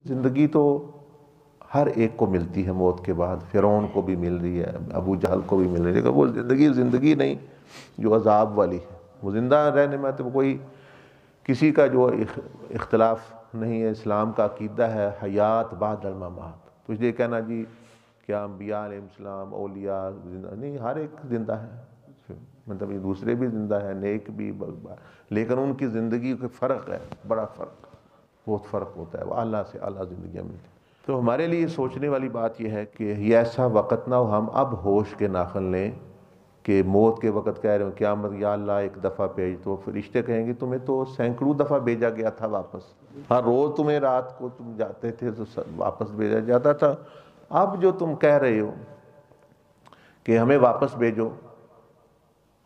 زندگی تو ہر ایک کو ملتی ہے موت کے بعد، فرعون کو بھی مل رہی ہے، ابو جہل کو بھی مل رہی ہے، لیکن وہ زندگی نہیں جو عذاب والی ہے۔ وہ زندہ رہنے میں تو کوئی کسی کا جو اختلاف نہیں ہے، اسلام کا عقیدہ ہے حیات بعد الممات۔ تو اس لیے کہنا جی کیا انبیاء علیہ السلام اولیاء زندہ نہیں، ہر ایک زندہ ہے، مطلب یہ دوسرے بھی زندہ ہے، نیک بھی، لیکن ان کی زندگی کا فرق ہے، بڑا فرق، بہت فرق ہوتا ہے، وہ اعلیٰ سے اعلیٰ زندگیاں ملتی ہیں۔ تو ہمارے لیے سوچنے والی بات یہ ہے کہ یہ ایسا وقت نہ ہو ہم اب ہوش کے ناخن لیں کہ موت کے وقت کہہ رہے ہو قیامت یا اللہ ایک دفعہ بھیج، تو فرشتے کہیں گے تمہیں تو سینکڑوں دفعہ بھیجا گیا تھا واپس، ہر روز تمہیں رات کو تم جاتے تھے تو واپس بھیجا جاتا تھا، اب جو تم کہہ رہے ہو کہ ہمیں واپس بھیجو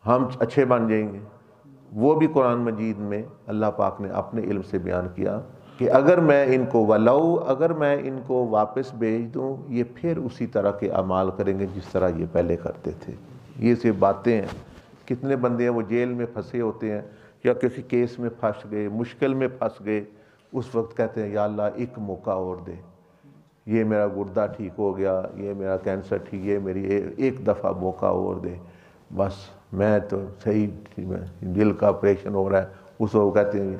ہم اچھے بن جائیں گے، وہ بھی قرآن مجید میں اللہ پاک نے اپنے علم سے بیان کیا کہ اگر میں ان کو اگر میں ان کو واپس بھیج دوں یہ پھر اسی طرح کے اعمال کریں گے جس طرح یہ پہلے کرتے تھے۔ یہ صرف باتیں ہیں، کتنے بندے ہیں وہ جیل میں پھنسے ہوتے ہیں یا کسی کیس میں پھنس گئے، مشکل میں پھنس گئے، اس وقت کہتے ہیں یا اللہ ایک موقع اور دے، یہ میرا گردہ ٹھیک ہو گیا، یہ میرا کینسر ٹھیک، یہ میری ایک دفعہ موقع اور دے، بس میں تو صحیح، دل کا آپریشن ہو رہا ہے، اس وقت کہتے ہیں۔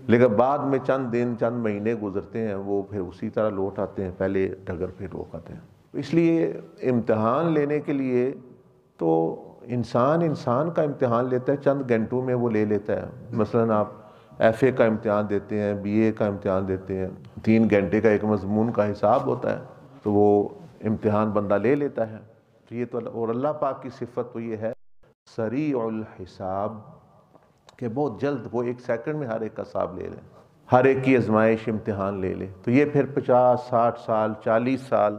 لیکن بعد میں چند دن چند مہینے گزرتے ہیں وہ پھر اسی طرح لوٹ آتے ہیں، پہلے ڈگر پہ روک آتے ہیں۔ اس لیے امتحان لینے کے لیے تو انسان کا امتحان لیتا ہے، چند گھنٹوں میں وہ لے لیتا ہے۔ مثلا آپ ایف اے کا امتحان دیتے ہیں، بی اے کا امتحان دیتے ہیں، 3 گھنٹے کا ایک مضمون کا حساب ہوتا ہے، تو وہ امتحان بندہ لے لیتا ہے۔ تو یہ تو اور اللہ پاک کی صفت تو یہ ہے سریع الحساب، کہ بہت جلد وہ 1 سیکنڈ میں ہر ایک کا حساب لے لیں، ہر ایک کی آزمائش امتحان لے لے۔ تو یہ پھر 50 60 سال 40 سال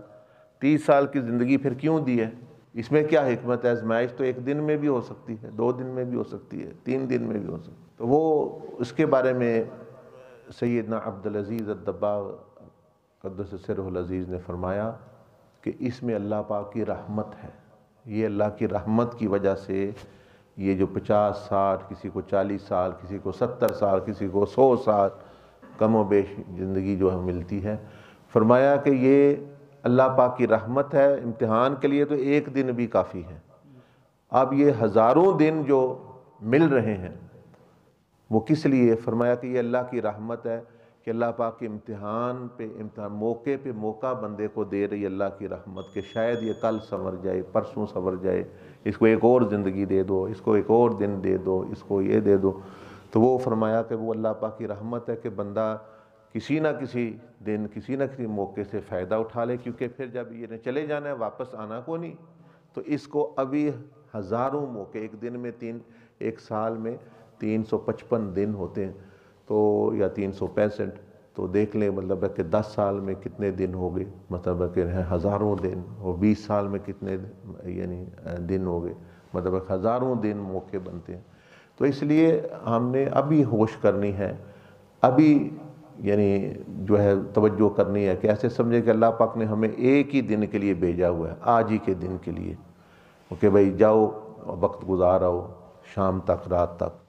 30 سال کی زندگی پھر کیوں دی ہے؟ اس میں کیا حکمت ہے؟ آزمائش تو 1 دن میں بھی ہو سکتی ہے، 2 دن میں بھی ہو سکتی ہے، 3 دن میں بھی ہو سکتی ہے۔ تو وہ اس کے بارے میں سیدنا عبدالعزیز الدباغ قدس سرہ العزیز نے فرمایا کہ اس میں اللہ پاک کی رحمت ہے، یہ اللہ کی رحمت کی وجہ سے یہ جو 50 60 کسی کو 40 سال کسی کو 70 سال کسی کو 100 سال کم و بیش زندگی جو ہے ملتی ہے، فرمایا کہ یہ اللہ پاک کی رحمت ہے۔ امتحان کے لیے تو 1 دن بھی کافی ہے، اب یہ ہزاروں دن جو مل رہے ہیں وہ کس لیے؟ فرمایا کہ یہ اللہ کی رحمت ہے کہ اللہ پاک کے امتحان موقع پہ موقع بندے کو دے رہی اللہ کی رحمت، کہ شاید یہ کل سنور جائے، پرسوں سنور جائے، اس کو ایک اور زندگی دے دو، اس کو ایک اور دن دے دو، اس کو یہ دے دو۔ تو وہ فرمایا کہ وہ اللہ پاک کی رحمت ہے کہ بندہ کسی نہ کسی دن کسی نہ کسی موقع سے فائدہ اٹھا لے، کیونکہ پھر جب یہ چلے جانا ہے واپس آنا کو نہیں، تو اس کو ابھی ہزاروں موقع، 1 دن میں 1 سال میں 355 دن ہوتے ہیں، تو یا 365، تو دیکھ لیں مطلب ہے کہ 10 سال میں کتنے دن ہو گئے، مطلب ہے کہ ہزاروں دن، اور 20 سال میں کتنے یعنی دن ہو گئے، مطلب ہے ہزاروں دن موقع بنتے ہیں۔ تو اس لیے ہم نے ابھی ہوش کرنی ہے، ابھی یعنی جو ہے توجہ کرنی ہے کہ ایسے سمجھے کہ اللہ پاک نے ہمیں ایک ہی دن کے لیے بھیجا ہوا ہے، آج ہی کے دن کے لیے، کہ بھائی جاؤ وقت گزار آؤ، شام تک رات تک،